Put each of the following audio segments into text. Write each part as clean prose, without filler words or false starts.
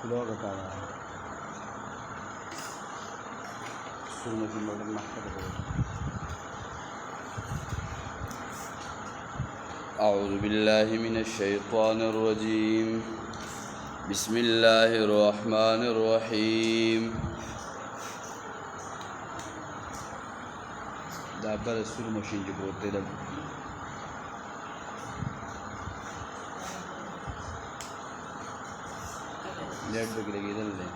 Luego cada suma sin volver más أعوذ بالله من الشيطان الرجيم بسم الله الرحمن الرحيم da bere suru machine ji bote da लेट पे लगी इधर ले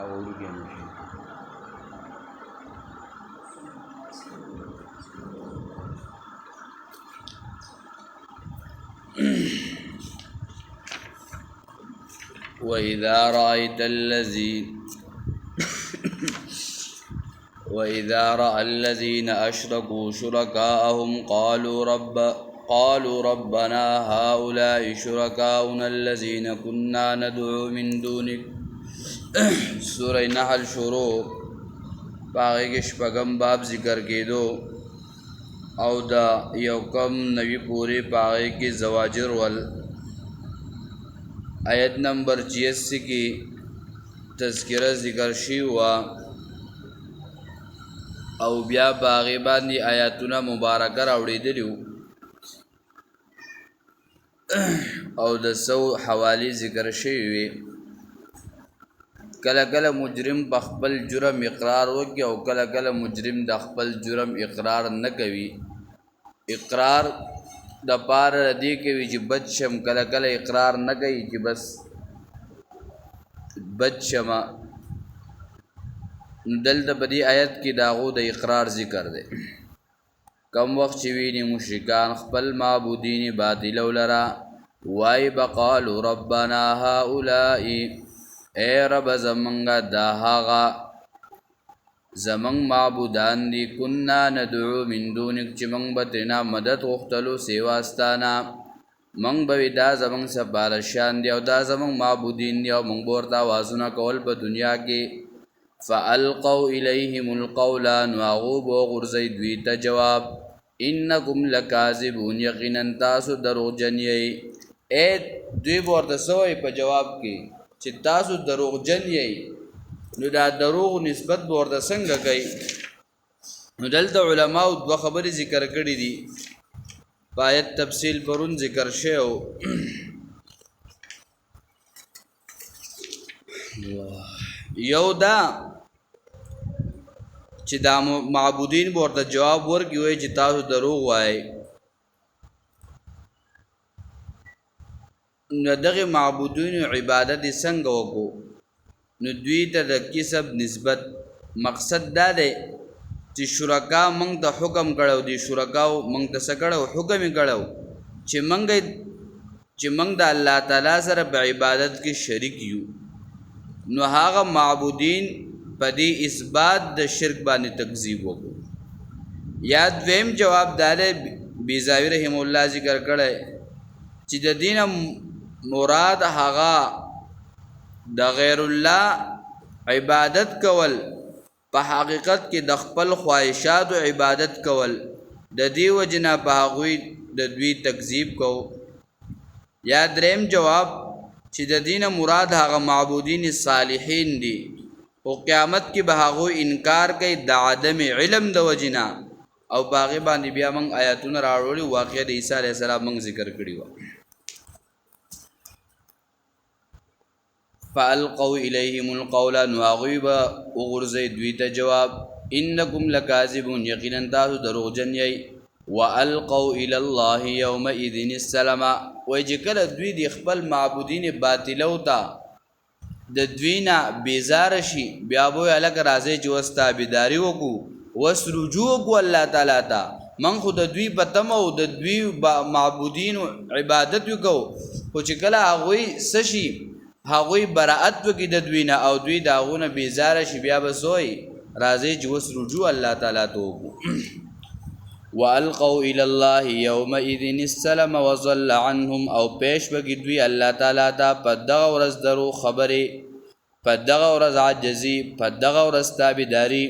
अब उड़ गया मशीन وإذا رأى الذين أشركوا شركاءهم قالوا ربنا هؤلاء شركاؤنا الذين كنا ندعو من دونك سورة نحل شروع باغی کے شپگم باب ذکر کے دو او دا یوکم نبی پوری باغی کی زواجر وال آیت نمبر 86 کی تذکرہ ذکر شی ہوا او بیا باغی باندی آیاتنا مبارکہ راوڑی دلیو او د سو حوالی ذکر شوی کله کله مجرم بخبل جرم اقرار وکي او کله کله مجرم د خپل جرم اقرار نه کوي اقرار د پار ردی کوي چې بچم کله کله اقرار نه کوي چې بس بچما دلته بدی آیت کې داغو د اقرار ذکر دی کم وخت چې ویني مشرکان خپل معبودین باطل ولرا وای بقالو ربنا هؤلاء اے رب زمنگا دا هاغا زمنگ معبودان دی کننا ندعو من دونک چی منگ بتنا مدد غختلو سیواستانا منگ بوی دا زمنگ سپارشان دی او دا زمنگ معبودین دی او منگ بورتا وازونا کول پا دنیا کی فالقو الیہم القولان واغوب و غرزی دویتا جواب انکم لکاذبون یقینن تاسو دروغ جنیئی اے دوی بورتا سوئی پا جواب کی چې تاسو دروغ جن یې نو دا دروغ نسبت ورته څنګه کوي نو دلته علماء دوه خبرې ذکر کړې دي پایت تفصیل پرون ذکر شوی یو دا چې دا معبودین ورته جواب ورکوي وایي چې تاسو دروغ وایي نو دغه معبودین عبادت څنګه وکړو نو دوی ته د کسب نسبت مقصد دا دی چې شرکا مونږ ته حکم کړو دي شرکاو مونږ ته څه کړو حکم یې کړو چې مونږ د الله تعالی سره په عبادت کې شریک یو نو هغه معبودین په دې اثبات د شرک باندې تکذیب وکړو یا دویم جواب دار بیزاوی رحم الله ذکر کړی چې د دین مراد هغه د غیر الله عبادت کول په حقیقت کې د خپل خواهشات او عبادت کول د دې وجنا په هغوی د دوی تکذیب کو یا دریم جواب چې د دین مراد هغه معبودین صالحین دي او قیامت کې به هغوی انکار کوي د عدم علم د وجنا او باغی باندې بیا موږ آیاتونه راوړي واقعه د عیسی علیه السلام موږ ذکر کړی و فالقوا الیہم القول نواغیب اغرزی دویت جواب انکم لکاذبون یقینا تاسو دروغجن یی والقوا الی الله یومئذ السلام وجکل دوی دی خپل معبودین باطلو تا د دوینا بیزار شي بیا بو الک راځي چې وستا بيداری وکو وس رجوع کو الله تعالی تا من خود دوی پتم او د دوی معبودین عبادت وکاو خو چې کله هغه سشي هغوی براءت وکي د دوی نه او دوی داغونه بیزار شي بیا بسوي راځي چې وس رجوع الله تعالی ته وکړو والقوا الى الله يومئذ السلام وظل عنهم او پیش وکي دوی الله تعالی ته په دغه ورځ درو خبره په دغه ورځ عاجزي په دغه ورځ تابعداري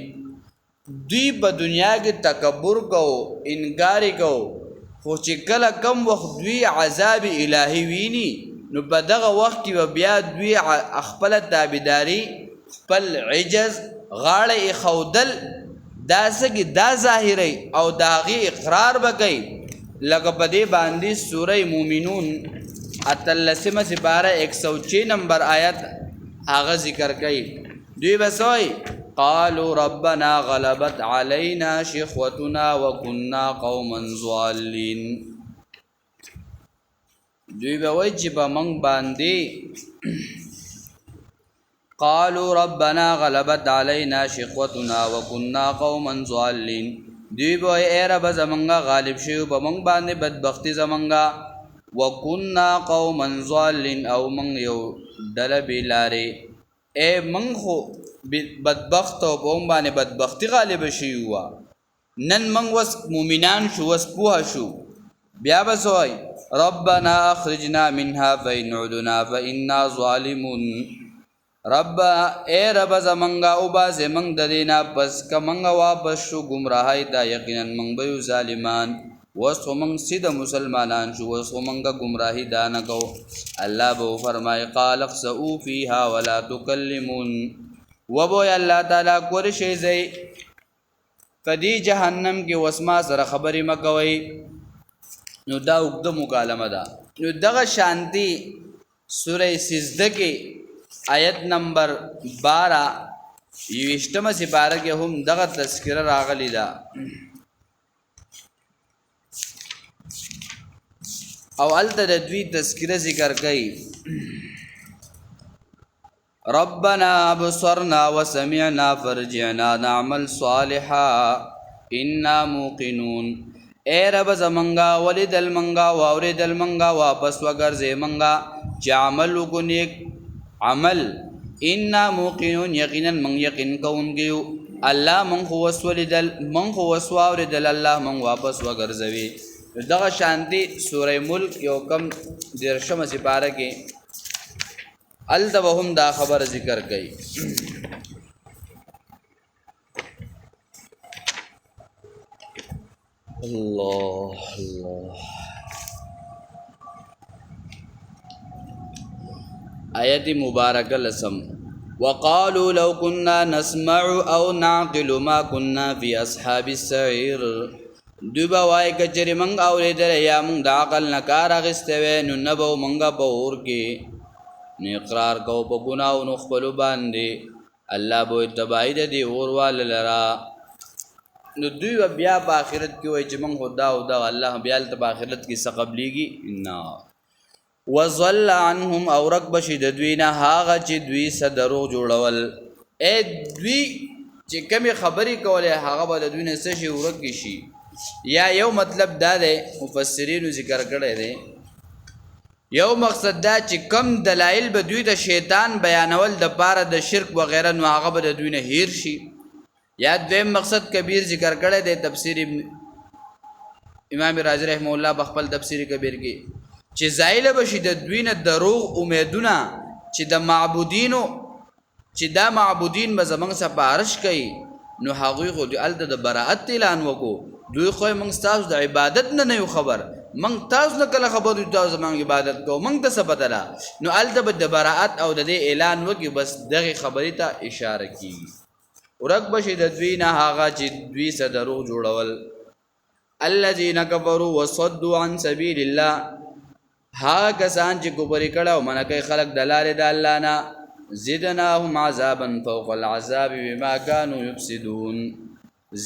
دوی په دنیا کې تکبر کو انکار کو خو چې کله کم وخت دوی عذاب الهي ویني نو په دغه وخت کې به بیا دوی خپله تابعداري خپل عجز غاړه ایښودل دا څه دا ظاهروي او د هغې اقرار به کوي لکه په دې باندې سوره مومنون 18 سپاره 106 نمبر آیت هغه ذکر کوي دوی به څه وایي قالوا ربنا غلبت علينا شقوتنا وكنا قوما ضالين دوی به وایي چې په موږ باندې قالوا ربنا غلبت علينا شقوتنا وكنا قوما ضالين دوی به وایي ای رب زمونږه غالب شوي په موږ باندې بدبختي زمونږه وكنا قوما ضالين او موږ یو ډله بې لارې ای موږ خو بدبخت او په موږ باندې بدبختي غالبه شوي وه نن موږ اوس مؤمنان شو اوس پوه شو بیا به څه وایي ربنا اخرجنا منها فإن عدنا فإنا ظالمون رب اے رب زمنگا اوبازه منگ ددینا پس که منگ واپس شو گمراهی تا یقینا منگ بیو ظالمان وسو منگ سید مسلمانان شو وسو منگ گمراهی دانکو اللہ بو فرمائے قال اخسئو فیها ولا تکلمون وبوی اللہ تعالی کورشی زی فدی جہنم کی وسما سر خبری مکوئی نو دا اگد مکالمه دا نو دغه شانتی سوره سجده کې آیت نمبر 12 یوشتمه سپاره کې هم دغه تذکره راغلی ده او الته د دوی تذکره ذکر کوي ربنا ابصرنا وسمعنا فرجعنا نعمل صالحا انا موقنون اے رب زمنگا ولیدل منگا واوریدل منگا واپس وگرزے منگا چی عمل کو نیک عمل انا موقنون یقینا من یقین کون گیو اللہ من خو وسولیدل من خو وسواوریدل اللہ من واپس وگرزوی دغه شانتی سورہ ملک یو کم درشم سپارہ کے التوهم دا خبر ذکر گئی اللہ اللہ آیت مبارکہ لسم وقالوا لو كنا نسمع او نعقل ما كنا في اصحاب السعير دوبا وای کچری منګ اوریدل یا منګ د عقل نه کار اخیستوی نو نبو منګه په اور کې نو اقرار کو په ګناو نو خپل باندې الله به تبعید دی اور وال لرا نو دوی بیا په آخرت کې وای چې موږ خدا او دا الله بیا په آخرت کې سقبلیږي ان وظل عنهم او رک بشید دوینا هاغه چې دوی صدرو جوړول اے دوی چې کومه خبرې کوله هغه بل دوی نه څه شي ورک شي یا یو مطلب دا دی مفسرینو ذکر کړی دی یو مقصد دا چې کم دلایل به دوی د شیطان بیانول د پاره د شرک وغیرہ نو هغه به دوی نه هیر شي یا دویم مقصد کبیر ذکر کړی دی تفسیر امام رازی رحمه الله بخپل تفسیر کبیر کې چې زایل بشي د دوی نه دروغ امیدونه چې د معبودینو چې دا معبودین به زمونږ سپارش کوي نو هغوی خو دوی هلته د براءت اعلان وکړو دوی خو موږ ستاسو د عبادت نه یو خبر موږ تاسو نه کله خبر یو تاسو زمونږ عبادت کوو موږ ته څه پته ده نو هلته به د براءت او د دې اعلان وکړي بس دغې خبرې ته اشاره کېږي ورک بشي د دوی نه هغه چې دوی څه دروغ جوړول الذین کفروا وصدوا عن سبیل الله هغه کسان چې کفر کړه او منع کوي خلک د لارې د الله نه زدناهم عذابا فوق العذاب بما كانوا يفسدون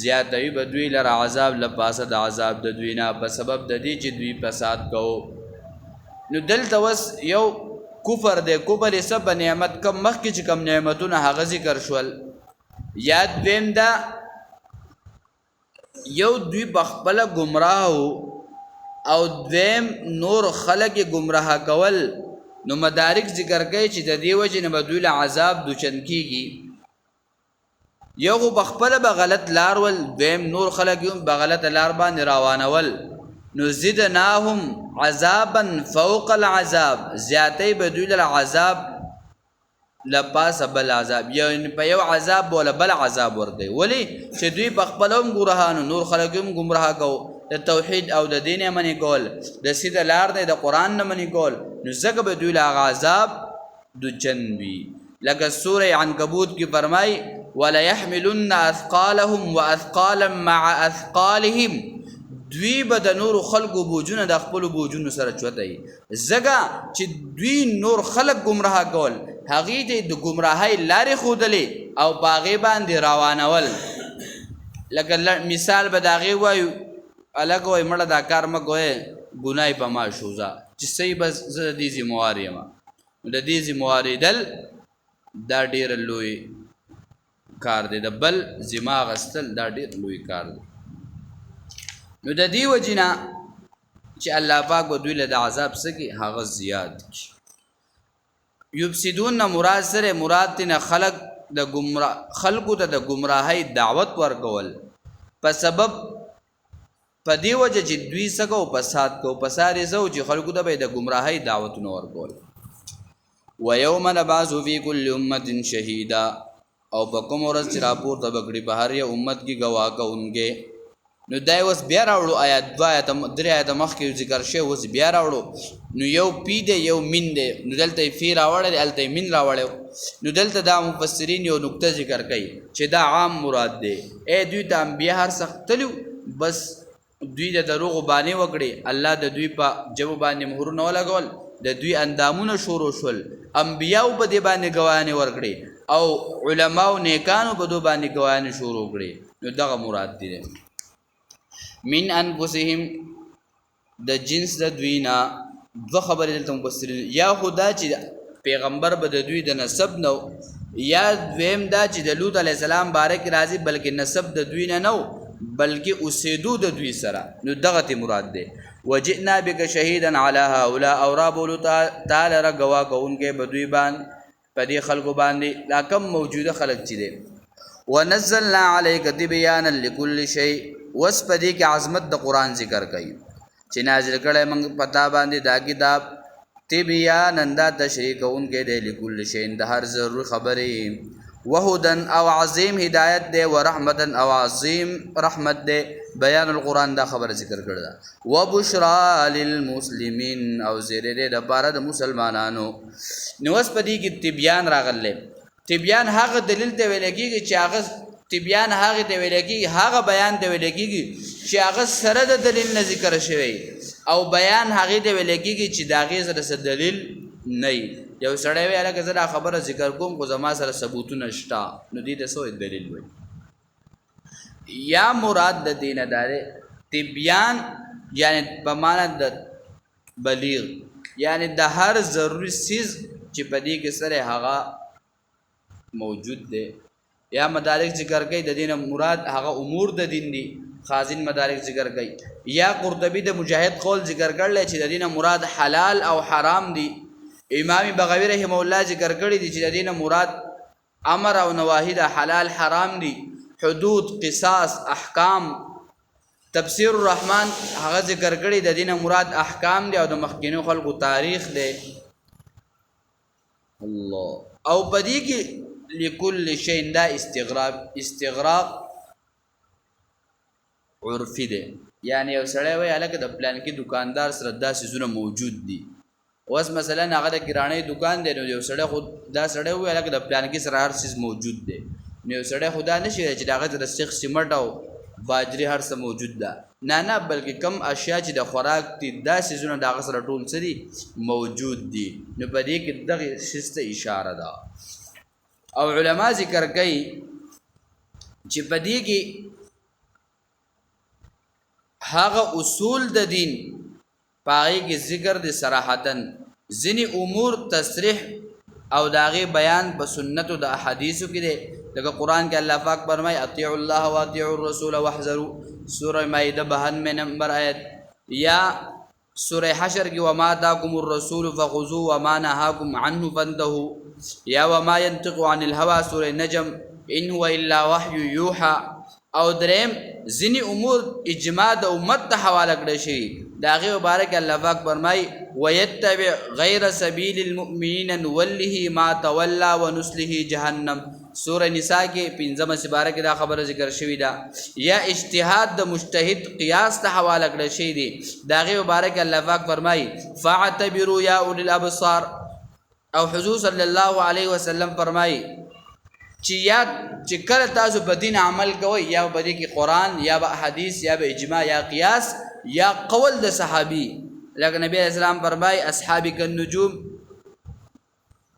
زیاتوي به دوی لره عذاب لپاسه د عذاب د دوی نه په سبب د دې چې دوی فساد کوو نو دلته اوس یو کفر دی کفر یې څه په نعمت کم مخکې چې کم نعمتونه هغه ذکر شول یا دویم دا یو دوی بخپله گمراه او دویم نور خلق گمراه کول نو مدارک ذکر کوي چې د دې وجې نه به دوی له عذاب دوچن کېږي یو خو بخپله به غلط لار ول دویم نور خلق هم به غلطه لار باندې روانول نو زدناهم عذابا فوق العذاب زیاتی به دوی له عذاب لپاسه بل عذاب یعنی په یو عذاب ولا بل عذاب ورکوي ولې چې دوی بخپله هم ګمراهانو نور خلق هم گمراه کوو د توحید او د دین منی کول د سیده لار نه د قرآن نه منی کول نو ځکه به دوی له هغه عذاب دچن وي لکه سوره عنکبوت کې فرمای وليحملن اثقالهم واثقالا مع اثقالهم دوی به د نور خلقو بوجونه د خپل بوجونو سره چوتای زګه چې دوی نور خلق گمراه کول هغه د گمراهۍ لارې خودلې او باغې باندې روانول لکه مثال به داغه وایو الګ وای مړه دا کار مګوي ګناي په ما شوزا چې صحیح بس زه دې ذمہواری ما د دې ذمہواری دل دا ډیر لوی کار دی د بل ذمہ غستل دا ډیر لوی کار دی نو د دې وجنا چې الله پاک به دوی له د عذاب څخه هغه زیات کی یفسدون مراد سره مراد تن خلق د گمراه خلقو ته د گمراهۍ دعوت ورکول په سبب په دی وجه چې دوی سګو فساد کو پسارې زو چې خلقو ته د گمراهۍ دعوت نو ورکول ويوم نبعث في كل امه شهيدا او په کوم ورځ چې راپور ته بګړي په هر یو امت کې گواه کوونکې نو دای وس بیا راوړو آیات 2 آیات 3 آیات مخکې ذکر شوی وس بیا راوړو نو یو پی دی یو من دی نو دلته فی راوړل الته من راوړل نو دلته دا مفسرین یو نقطه ذکر کوي چې دا عام مراد دی دوی ته انبیا هر سخت تلو بس دوی د دروغ باندې وکړي الله د دوی په جواب باندې مهر نه لګول د دوی اندامونه شروع شول انبیاء په دې باندې گواهی ورکړي او علماء نیکانو په دې باندې گواهی شروع کړي نو دغه مراد دی من انفسهم د جنس د دوینا دو خبرې دلته مفسرین یا خدا چې پیغمبر به د دوی د نسب نو یا دویم دا چې د لوط علی السلام بارک راځي بلکې نسب د دوی نه نو بلکې اوسېدو د دوی سره نو دغه مراد دی وجئنا بك شهيدا على هؤلاء او رب تعالی را گواه کوونکې به دوی باندې په دې خلکو باندې دا کم موجوده خلک چي دي ونزلنا عليك تبيانا لكل شيء وس پدې کې عظمت د قران ذکر کوي چې نازل کړي موږ پتا باندې دا کتاب تبيانا دا تشریح کوونکې دی لكل شيء د هر ضروري خبرې وهدن او عظیم هدایت دی ورحمتن او عظیم رحمت دی بیان القرآن دا خبر ذکر کړه دا وبشرا للمسلمین او زیره دی د پاره د مسلمانانو نو وس پدې کې تبيان راغله تبيان هغه دلیل ته ویل کېږي چې هغه تبيان هغه ته ویل کېږي هغه بیان ته ویل کېږي چې هغه سره د دلیل نه ذکر شوی او بیان هغه ته ویل کېږي چې دا غي سره دلیل نه یو سړی وی الګ زړه خبره ذکر کوم کو زما سره ثبوتونه شتا نو دې ته سو دلیل وي یا مراد د دین اداره تبيان یعنی په معنا د بلیغ یعنی د هر ضروري چیز چې په دې کې سره هغه موجود دی یا مدارک ذکر کوي د دین مراد هغه امور د دین دي خازن مدارک ذکر کوي یا قرطبی د مجاهد قول ذکر کړل چې د دین مراد حلال او حرام دي امام بغوی رحم الله ذکر کړی دي چې د دین مراد امر او نواهی د حلال حرام دي حدود قصاص احکام تفسیر الرحمن هغه ذکر کړی د دین مراد احکام دي او د مخکینو خلقو تاریخ دی الله او پدې کې لكل شيء دا استغراق عرفي دی یعنی یو سړی وای الګ د پلان کې دکاندار سره داسې زونه موجود دي اوس مثلا هغه د کراڼې دکان دی نو یو سړی خو دا سړی وای الګ د پلان کې سره هر چیز موجود دی نو یو سړی خدا نشي چې داغه د سیخ سیمټ او باجری هر څه موجود ده نه بلکې کم اشیاء چې د خوراک دي داسې زونه داغه سره ټول سری موجود دي نو په دې کې دغه شسته اشاره ده او علما ذکر کوي چې په دې کې هغه اصول د دین پای کې ذکر د صراحتن ځینی امور تصریح او داغه بیان په سنتو د احادیثو کې دی لکه قران کې الله پاک فرمای اطیعوا الله واطیعوا الرسول واحذروا سوره مائده 92 نمبر آیت یا سوره حشر کې وما تاکم الرسول فخذوا وما نهاکم عنه فانتهوا یا وما ينطق عن الهوى سوره نجم ان هو الا وحي يوحى او دریم ځینی امور اجماع د امت ته حواله کړی شي دا هغې مبارک الله پاک فرمایي ویتبع غیر سبیل المؤمنین نوله ما تولی ونسله جهنم. سوره نساء کې 15 سپاره کې دا خبره ذکر شوې ده. یا اجتهاد د مجتهد قیاس ته حواله کړی شوی دی. د هغې مبارک الله پاک فرمایي فاعتبروا یا اولی الابصار. او حضور صلی الله علیه وسلم فرمایي چې کله تاسو په دین عمل کوئ یا په دې کې قرآن یا به حدیث یا به اجماع یا قیاس یا قول د صحابي، لکه نبی علیہ السلام فرمایي اصحابي کالنجوم،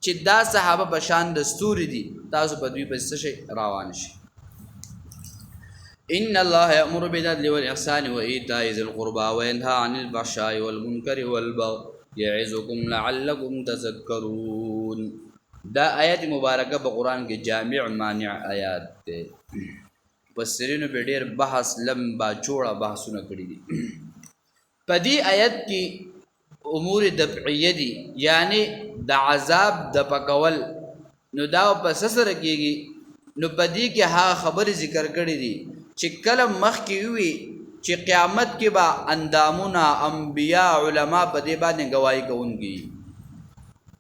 چې دا صحابه په شان د ستوري دي، تاسو په دوی پسې شئ روان شئ. ان الله یأمر بالعدل والإحسان وإيتاء ذي القربى وينهى عن الفحشاء والمنكر والبغي يعظكم لعلكم تذكرون. دا آیت مبارکه په قرآن کې جامع مانع آیات ده. مفسرینو په ډېر بحث لمبا چوړه بحثونه کړي دي. په دې آیت کې امور دفعیه دي، یعنی د عذاب د پکول. نو دا په سره کېږي. نو په دې کې هغه خبرې ذکر کړي دي چې کله مخکې وي چې قیامت کې به اندامونه انبیا علما په دې باندې گواهی کوونکي.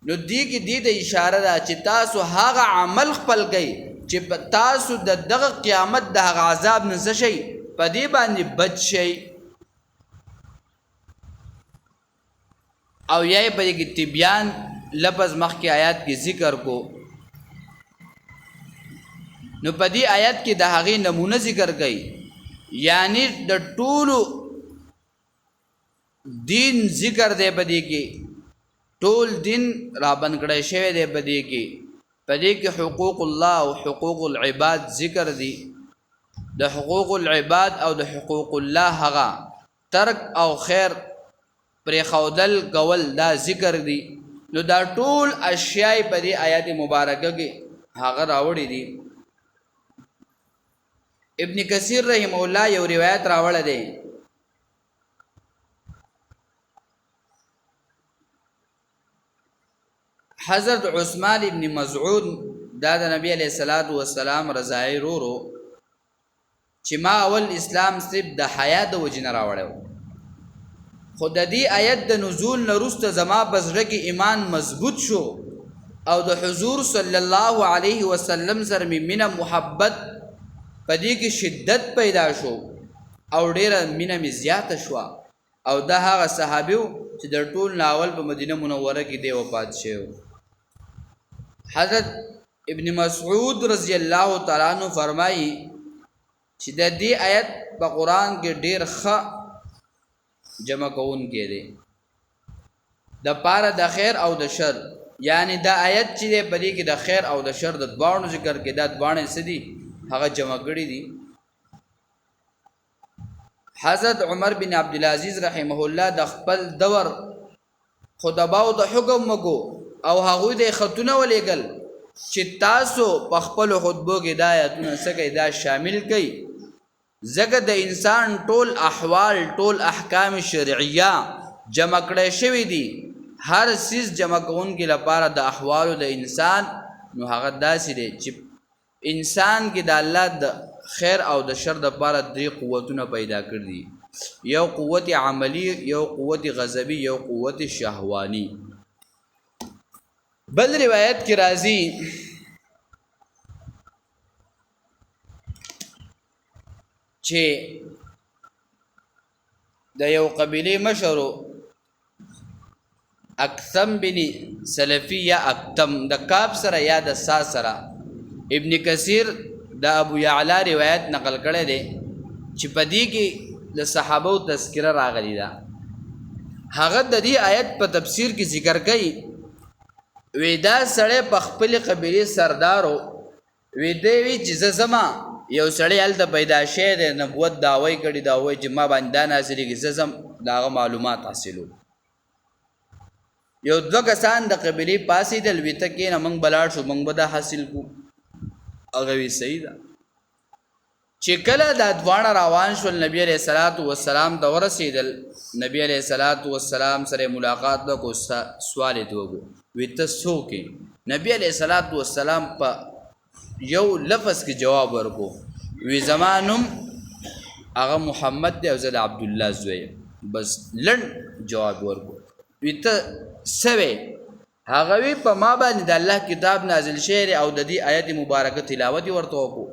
نو دې کې دې ته اشاره ده چې تاسو هغه عمل خپل کړئ چې تاسو د دغه قیامت د هغه عذاب نه څه شئ، په دې باندې بچ شئ. او یا په دې کې تبیان لفظ مخکې آیات کې ذکر کو. نو په دې آیات کې د هغې نمونه ذکر کړي، یعنی د ټولو دین ذکر دی. په دې کې ټول دین رابند کړی شوی دی. په دې کې حقوق الله او حقوق العباد ذکر دي. د حقوق العباد او د حقوق الله هغه ترک او خیر پرېښودل کول دا ذکر دي. نو دا ټول اشیاء په دې آیات مبارکه کې هغه راوړي دي. ابن کثیر رحمه الله یو روایت راوړی دی. حضرت عثمان ابن مسعود دا د نبی علیہ الصلوۃ والسلام رضای رورو چې ما اول اسلام صرف د حیا د وجې نه راوړی، خو د دې آیت د نزول نه وروسته زما په زړه کې ایمان مضبوط شو او د حضور صلی الله علیه وسلم سره مې مینه محبت په دې کې شدت پیدا شو او ډېره مینه مې زیاته شوه. او دا هغه صحابي و چې د ټول ناول په مدینه منوره کې دی وفات شوی. حضرت ابن مسعود رضی الله تعالی عنہ فرمایي چې د دې آیت په قرآن کې ډېر ښه جمع کوونکی دی د پاره د خیر او د شر. یعنی دا آیت چې دی په دې کې د خیر او د شر د دواړو ذکر کې دا دواړه څه دي هغه جمع کړي دي. حضرت عمر بن عبدالعزیز رحمه الله د خپل دور خطباو د حکم وکړو او هغوی د خطونه ولیږل چې تاسو په خپلو خطبو کې دا آیتونه څه کوئ، دا شامل کوئ، ځکه د انسان ټول احوال ټول احکام شرعیه جمع کړی شوي دي. هر څیز جمع کوونکي لپاره د احوالو د انسان نو هغه داسې دی چې انسان کې د الله د خیر او د شر د لپاره درې قوتونه پیدا کړي دي. یو قوت عملی، یو قوت غضبی، یو قوت شهوانی. بل روایت کې راځي چې د یو قبیلې مشرو اکثم بن سلفی یا اکتم د کاف سره یا د سا سره. ابن کثیر د ابو یعلا روایت نقل کړی دی چې په دې کې د صحابو تذکره راغلی ده. هغه د دې آیت په تفسیر کې ذکر کوي، وی دا سړی په خپل قبیلې سردارو، وی دی وی چې زه زما یو سړی هلته پیدا شوی دی، نبوت دعوی کړي، دا وایي چې ما باندې دا نازلېږي، زه ځم د هغه معلومات حاصلو. یو دوه کسان د قبیلې پاڅېدل، وی ته کښېنه موږ به لاړ شو، موږ به دا حاصل کړو. هغه وی صحیح ده. چې کله دا دواړه روان شول، نبی علیہ الصلوۃ والسلام ته ورسېدل. نبی علیہ الصلوۃ والسلام سره ملاقات وکړو، سوال یې وکړو، وی ته څوک یې؟ نبی علیہ الصلوۃ والسلام په یو لفظ کې جواب ورکړو، وی زما نوم هغه محمد دی او زه د عبدالله زوی یم. بس لن جواب ورکو وی ته سوي هغه وی په ما باندې د الله کتاب نازل شعر او د دې آیت مبارکه تلاوت ورته وکړو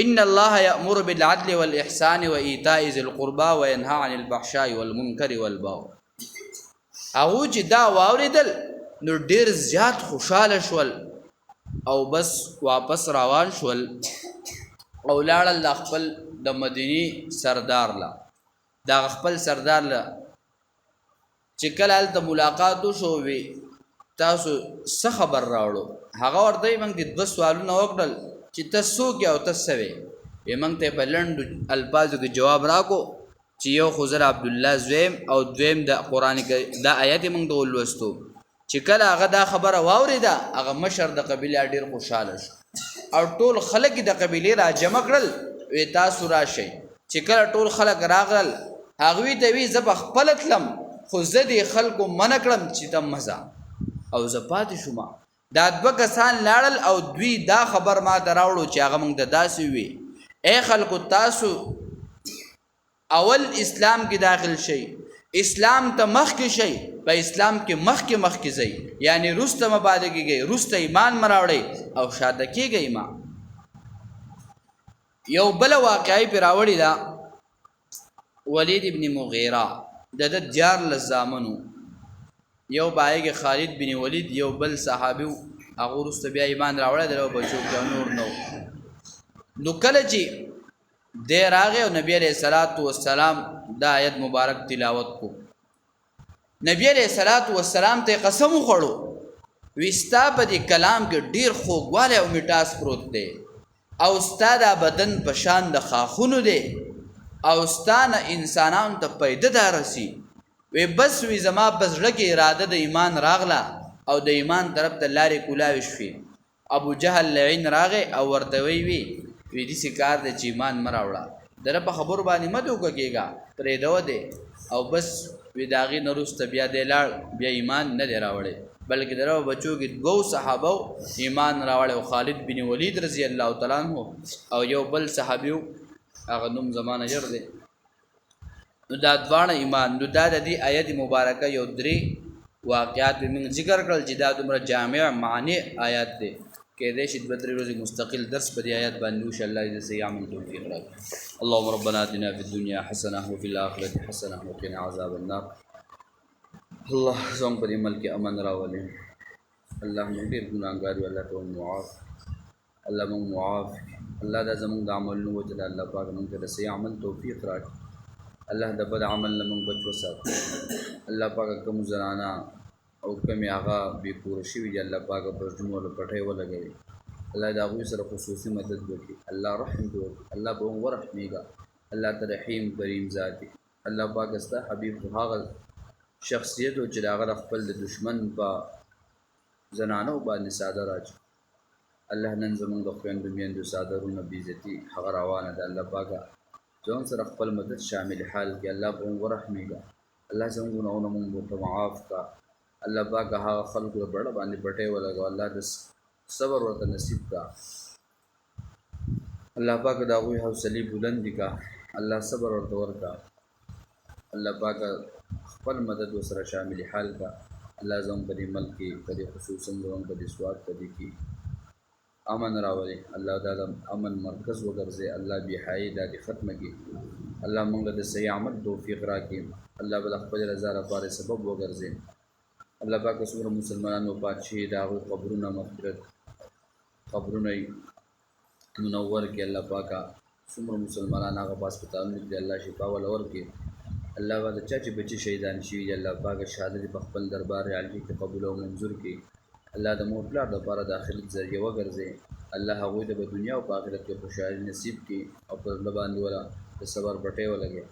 ان الله یأمر بالعدل والإحسان وإيتاء ذي القربى وينهى عن الفحشاء والمنكر والبغي هغه چې دا واوریدل نو ډیر زیات خوشاله شول او بس واپس روان شول او لاړل د خپل د مدینی سردار لا دا خپل سردار لا چې کله هلته ملاقات وشو وی تاسو څه خبر راوړو هغه ورته موږ د دوه سوالونه وکړل چې ته څوک یې او ته څه وې موږ ته په لنډو الفاظو کې جواب راکړو چې یو خو زه عبدالله زویم او دویم د قرآن دا آیت موږ ته ولوستو چې کله هغه دا خبره واورېده هغه مشر د قبیلې ډېر خوشحاله شو او ټول خلک د قبیلې را جمع کړل وی تاسو راشئ چې کله ټول خلک راغلل هغوی ته وی زه به خپله تلم خو زه دې خلکو منع کړم چې ته مزه او زه پاتې شوم دا دوه کسان لاړل او دوی دا خبر ما ته راوړو چې هغه موږ ته داسې وي ای خلکو تاسو اول اسلام کې داخل شئ اسلام ته مخکې شئ په اسلام کې مخکې ځئ یعنی وروسته مه پاتې کېږئ وروسته ایمان مه راوړئ او شاته کېږئ ما یو بله واقعه یې پرې راوړې ده ولید ابن مغیره د ده 14 زامنو یو باغ خالد بن ولید یو بل صحابي هغه وروسته بیا ایمان راوړی د بچو کې نور نو نو کله چې دی راغی او نبی علیہ الصلوۃ والسلام دا آیت مبارک تلاوت کو نبی علیہ الصلوۃ والسلام ته قسم وخوړو وستا په دې کلام کې ډیر خوږوالی او میټاس پروت دی او ستا دا بدن په شان د خاخونو دی او ستا نه انسانانو ته پیدا دا رسی وی بس وی زما بس زړه کې اراده د ایمان راغله او د ایمان طرف ته لارې کولاوې شوې ابو جهل لعین راغی او ورته وی داسې کار دی چې ایمان مه راوړه د ده په خبرو باندې مه دوکه کېږه پرېږدوه دی او بس وی د هغې نه وروسته بیا دی لاړ بیا ایمان نه دی راوړی بلکې د ده بچو کې 2 صحابو ایمان راوړی او خالد بن ولید رضی الله تعالی عنه او یو بل صحابي هغه نوم زمانه ژر دی نو دا دواړه ایمان نو دا د دې آیت مبارکه یو 3 واقعات به موږ ذکر کړل چې دا دومره جامع معنی آیات دی کېدای شي 2-3 ورځې مستقل درس په دې آیات باندې ان شاء الله دې صحیح عمل توفیق راکړي اللهم ربنا آتنا في الدنيا حسنه وفي الآخرة حسنه وقنا عذاب النار الله زموږ په دې ملک کې امن راولي الله موږ ډېر ګناهګار یو الله ته معاف الله موږ معاف الله دا زموږ د عملونو وجه الله پاک موږ ته د صحیح عمل توفیق راکړي الله د بد عمل نه موږ بچ وساتي الله پاک کوم زنانه او کومې هغه بې کوره شوي دي الله پاک پر جمعو له پټۍ ولګوي الله د هغوی سره خصوصي مدد وکړي الله رحم دې وکړي الله به هم ورحمېږه الله ته رحیم کریم ذات دی الله پاک ستا حبیب خو هغه شخصیت و چې د هغه د خپل د دشمن په زنانو باندې څادر اچوي الله نن زموږ د خویندو میندو څادرونه بېعزتي هغه روانه ده الله پاکه ځان سره خپل مدد شامل حال کې الله به هم ورحمېږه الله زموږ ګناهونه موږ ورته معاف کړه الله پاک هغه خلکو د بړه باندې پټۍ ولګوه الله د صبر ورته نصیب کړه الله پاک د هغوی حوصلې بلندې کړه الله صبر ورته ورکړه الله پاک خپل مدد ورسره شامل حال کړه الله زموږ په دې ملک کې په دې خصوصا زموږ په دې سواد په دې کې امن راولي الله دا د امن مرکز وګرځي الله بېحایي دا دې ختمه کړي الله موږ د صحیح عمل توفیق راکړي الله به د خپل رضا لپاره سبب وګرځي الله پاک څومره مسلمانانو وفات شوي د هغوی قبرونه مغفرت قبرونه منور کړي الله پاکه څومره مسلمانان هغه په هسپتالونو کې الله شفا وله ورکړي الله به د چا چې بچي شهیدان شوي دي الله پاکه شهادت په خپل دربار عالی کې قبول او منظور کړي الله د مور پلار دپاره د آخرت ذریعه وګرځي الله هغوی ته په دنیا او په آخرت کې خوشحالي نصیب کړي او په زړه باندې وله د صبر پټۍ ولګوي